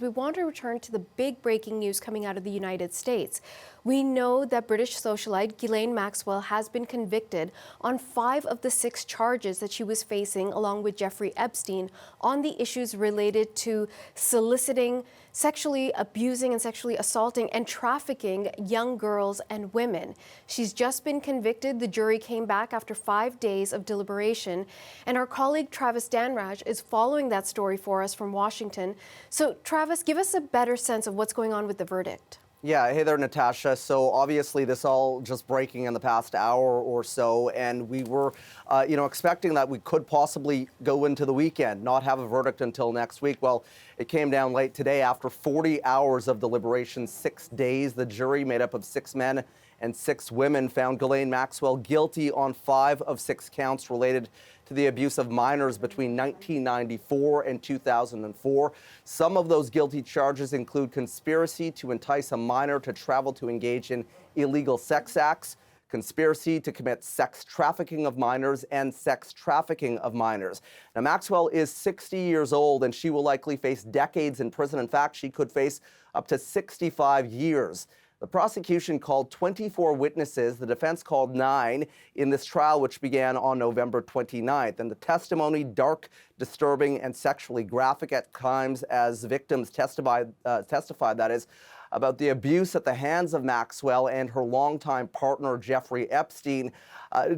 We want to return to the big breaking news coming out of the United States. We know that British socialite Ghislaine Maxwell has been convicted on 5 of the 6 charges that she was facing, along with Jeffrey Epstein, on the issues related to soliciting, sexually abusing and sexually assaulting and trafficking young girls and women. She's just been convicted. The jury came back after 5 days of deliberation. And our colleague Travis Danraj is following that story for us from Washington. So Travis, give us a better sense of what's going on with the verdict. Yeah, hey there, Natasha. So obviously this all just breaking in the past hour or so, and we were, expecting that we could possibly go into the weekend, not have a verdict until next week. Well, it came down late today after 40 hours of deliberation, 6 days. The jury, made up of 6 men and 6 women, found Ghislaine Maxwell guilty on 5 of 6 counts related to the abuse of minors between 1994 and 2004. Some of those guilty charges include conspiracy to entice a minor to travel to engage in illegal sex acts, conspiracy to commit sex trafficking of minors, and sex trafficking of minors. Now, Maxwell is 60 years old, and she will likely face decades in prison. In fact, she could face up to 65 years. The prosecution called 24 witnesses. The defense called 9 in this trial, which began on November 29th. And the testimony, dark, disturbing, and sexually graphic at times, as victims testified, that is, about the abuse at the hands of Maxwell and her longtime partner, Jeffrey Epstein.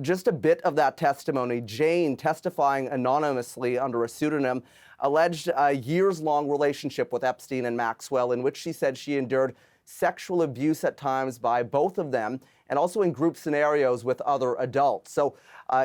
Just a bit of that testimony. Jane, testifying anonymously under a pseudonym, alleged a years-long relationship with Epstein and Maxwell, in which she said she endured sexual abuse at times by both of them, and also in group scenarios with other adults. So,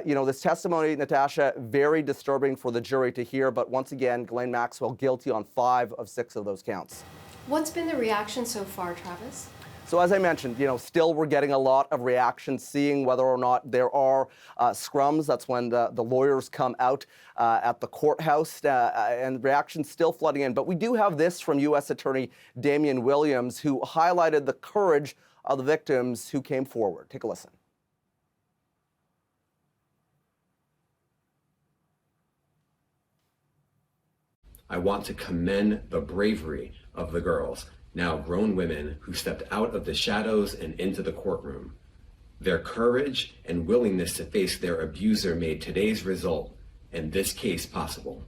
this testimony, Natasha, very disturbing for the jury to hear. But once again, Ghislaine Maxwell guilty on 5 of 6 of those counts. What's been the reaction so far, Travis? So as I mentioned, still we're getting a lot of reactions, seeing whether or not there are scrums. That's when the lawyers come out at the courthouse, and reactions still flooding in. But we do have this from U.S. Attorney Damian Williams, who highlighted the courage of the victims who came forward. Take a listen. I want to commend the bravery of the girls, now grown women, who stepped out of the shadows and into the courtroom. Their courage and willingness to face their abuser made today's result and this case possible.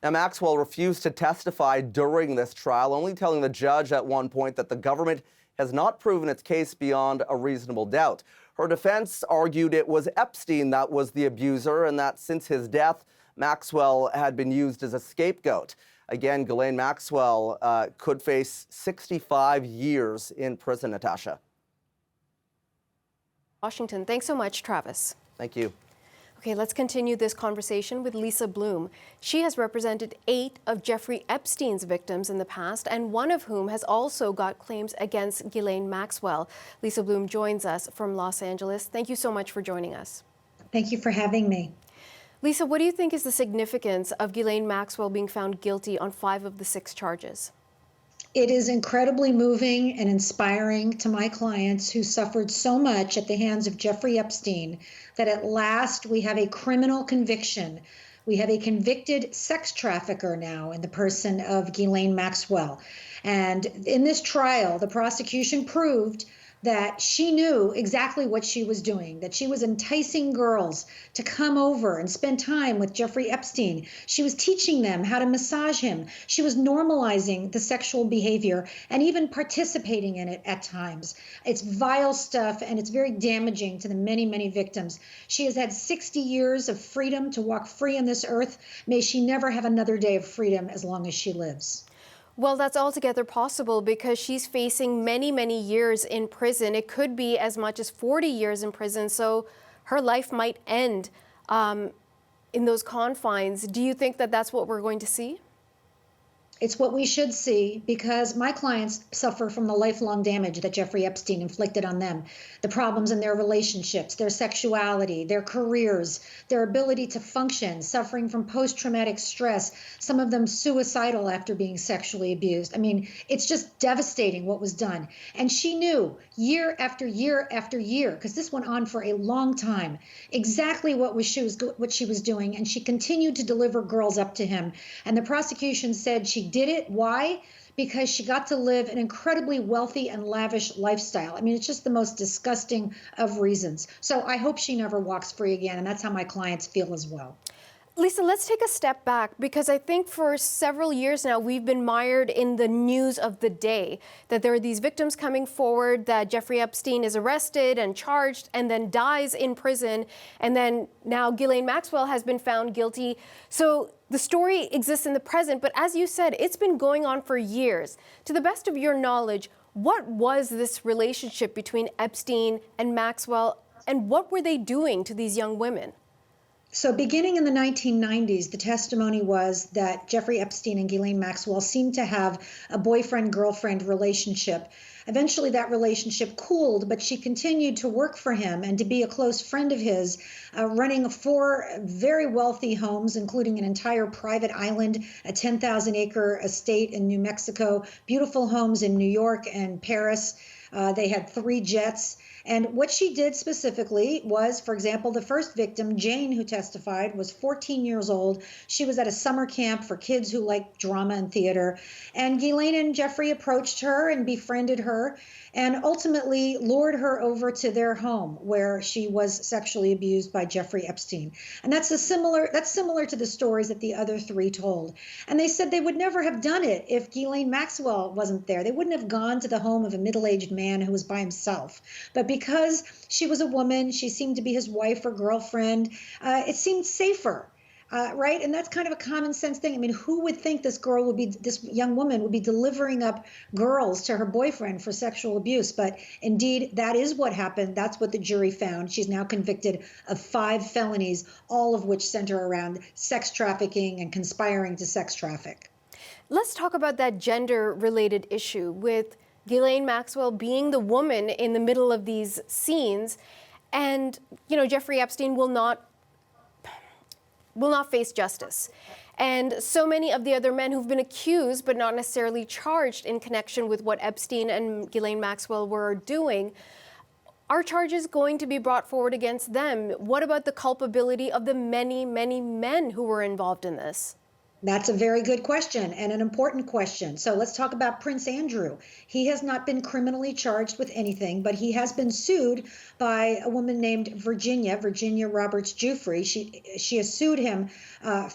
Now, Maxwell refused to testify during this trial, only telling the judge at one point that the government has not proven its case beyond a reasonable doubt. Her defense argued it was Epstein that was the abuser, and that since his death, Maxwell had been used as a scapegoat. Again, Ghislaine Maxwell could face 65 years in prison, Natasha. Washington, thanks so much, Travis. Thank you. Okay, let's continue this conversation with Lisa Bloom. She has represented 8 of Jeffrey Epstein's victims in the past, and one of whom has also got claims against Ghislaine Maxwell. Lisa Bloom joins us from Los Angeles. Thank you so much for joining us. Thank you for having me. Lisa, what do you think is the significance of Ghislaine Maxwell being found guilty on 5 of the 6 charges? It is incredibly moving and inspiring to my clients who suffered so much at the hands of Jeffrey Epstein that at last we have a criminal conviction. We have a convicted sex trafficker now in the person of Ghislaine Maxwell. And in this trial, the prosecution proved that she knew exactly what she was doing, that she was enticing girls to come over and spend time with Jeffrey Epstein. She was teaching them how to massage him. She was normalizing the sexual behavior and even participating in it at times. It's vile stuff, and it's very damaging to the many, many victims. She has had 60 years of freedom to walk free on this earth. May she never have another day of freedom as long as she lives. Well, that's altogether possible because she's facing many, many years in prison. It could be as much as 40 years in prison, so her life might end in those confines. Do you think that that's what we're going to see? It's what we should see, because my clients suffer from the lifelong damage that Jeffrey Epstein inflicted on them. The problems in their relationships, their sexuality, their careers, their ability to function, suffering from post-traumatic stress, some of them suicidal after being sexually abused. I mean, it's just devastating what was done. And she knew year after year after year, because this went on for a long time, exactly what she was doing. And she continued to deliver girls up to him. And the prosecution said she did it. Why? Because she got to live an incredibly wealthy and lavish lifestyle. I mean, it's just the most disgusting of reasons. So I hope she never walks free again, and that's how my clients feel as well. Lisa, let's take a step back, because I think for several years now we've been mired in the news of the day, that there are these victims coming forward, that Jeffrey Epstein is arrested and charged and then dies in prison, and then now Ghislaine Maxwell has been found guilty. So the story exists in the present, but as you said, it's been going on for years. To the best of your knowledge, what was this relationship between Epstein and Maxwell, and what were they doing to these young women? So beginning in the 1990s, the testimony was that Jeffrey Epstein and Ghislaine Maxwell seemed to have a boyfriend-girlfriend relationship. Eventually that relationship cooled, but she continued to work for him and to be a close friend of his, running 4 very wealthy homes, including an entire private island, a 10,000-acre estate in New Mexico, beautiful homes in New York and Paris. They had 3 jets. And what she did specifically was, for example, the first victim, Jane, who testified, was 14 years old. She was at a summer camp for kids who like drama and theater. And Ghislaine and Jeffrey approached her and befriended her and ultimately lured her over to their home, where she was sexually abused by Jeffrey Epstein. And that's similar to the stories that the other 3 told. And they said they would never have done it if Ghislaine Maxwell wasn't there. They wouldn't have gone to the home of a middle-aged man who was by himself. But because she was a woman, she seemed to be his wife or girlfriend, it seemed safer. Right? And that's kind of a common sense thing. I mean, who would think this young woman would be delivering up girls to her boyfriend for sexual abuse? But indeed, that is what happened. That's what the jury found. She's now convicted of 5 felonies, all of which center around sex trafficking and conspiring to sex traffic. Let's talk about that gender-related issue with Ghislaine Maxwell being the woman in the middle of these scenes. And, you know, Jeffrey Epstein will not face justice. And so many of the other men who've been accused but not necessarily charged in connection with what Epstein and Ghislaine Maxwell were doing, are charges going to be brought forward against them? What about the culpability of the many, many men who were involved in this? That's a very good question and an important question. So let's talk about Prince Andrew. He has not been criminally charged with anything, but he has been sued by a woman named Virginia Roberts Giuffre. She has sued him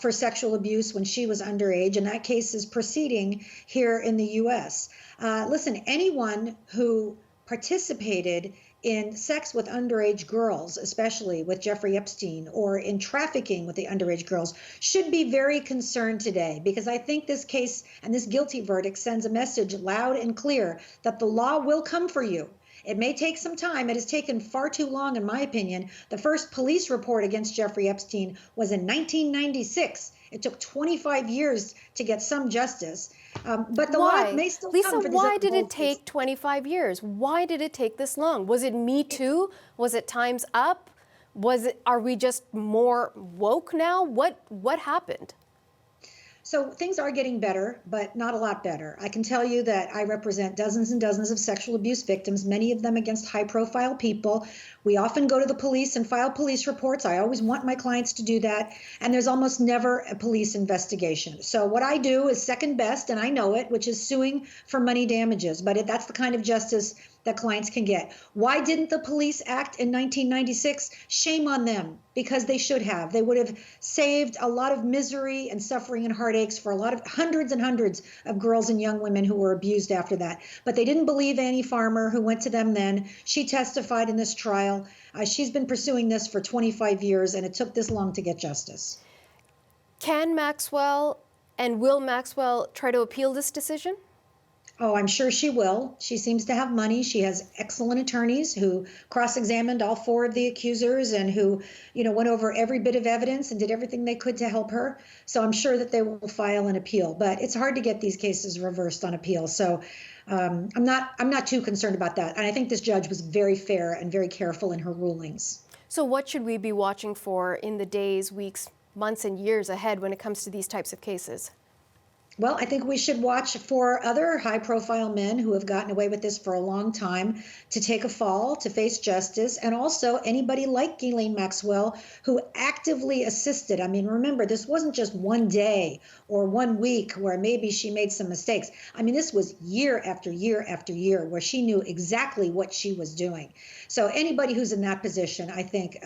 for sexual abuse when she was underage, and that case is proceeding here in the U.S. Listen, anyone who participated in sex with underage girls, especially with Jeffrey Epstein, or in trafficking with the underage girls, should be very concerned today, because I think this case and this guilty verdict sends a message loud and clear that the law will come for you. It may take some time. It has taken far too long, in my opinion. The first police report against Jeffrey Epstein was in 1996. It took 25 years to get some justice. But the law may still come for Lisa, these why did other it take 25 years? Why did it take this long? Was it Me Too? Was it Time's Up? Are we just more woke now? What happened? So things are getting better, but not a lot better. I can tell you that I represent dozens and dozens of sexual abuse victims, many of them against high-profile people. We often go to the police and file police reports. I always want my clients to do that, and there's almost never a police investigation. So what I do is second best, and I know it, which is suing for money damages, but that's the kind of justice that clients can get. Why didn't the police act in 1996? Shame on them, because they should have. They would have saved a lot of misery and suffering and heartaches for hundreds and hundreds of girls and young women who were abused after that. But they didn't believe Annie Farmer, who went to them then. She testified in this trial. She's been pursuing this for 25 years, and it took this long to get justice. Can Maxwell and will Maxwell try to appeal this decision? Oh, I'm sure she will. She seems to have money. She has excellent attorneys who cross-examined all 4 of the accusers and who, went over every bit of evidence and did everything they could to help her. So I'm sure that they will file an appeal. But it's hard to get these cases reversed on appeal. So I'm not too concerned about that. And I think this judge was very fair and very careful in her rulings. So what should we be watching for in the days, weeks, months, and years ahead when it comes to these types of cases? Well, I think we should watch for other high-profile men who have gotten away with this for a long time to take a fall, to face justice, and also anybody like Ghislaine Maxwell who actively assisted. I mean, remember, this wasn't just one day or 1 week where maybe she made some mistakes. I mean, this was year after year after year where she knew exactly what she was doing. So anybody who's in that position, I think,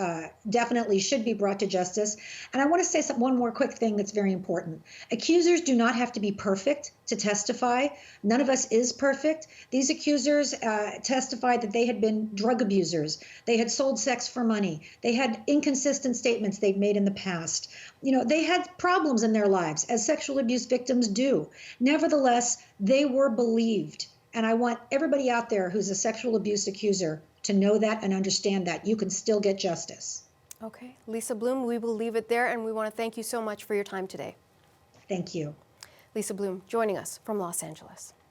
definitely should be brought to justice. And I want to say one more quick thing that's very important. Accusers do not have to be perfect to testify. None of us is perfect. These accusers testified that they had been drug abusers. They had sold sex for money. They had inconsistent statements they'd made in the past. You know, they had problems in their lives, as sexual abuse victims do. Nevertheless, they were believed. And I want everybody out there who's a sexual abuse accuser to know that and understand that you can still get justice. Okay, Lisa Bloom, we will leave it there, and we want to thank you so much for your time today. Thank you. Lisa Bloom joining us from Los Angeles.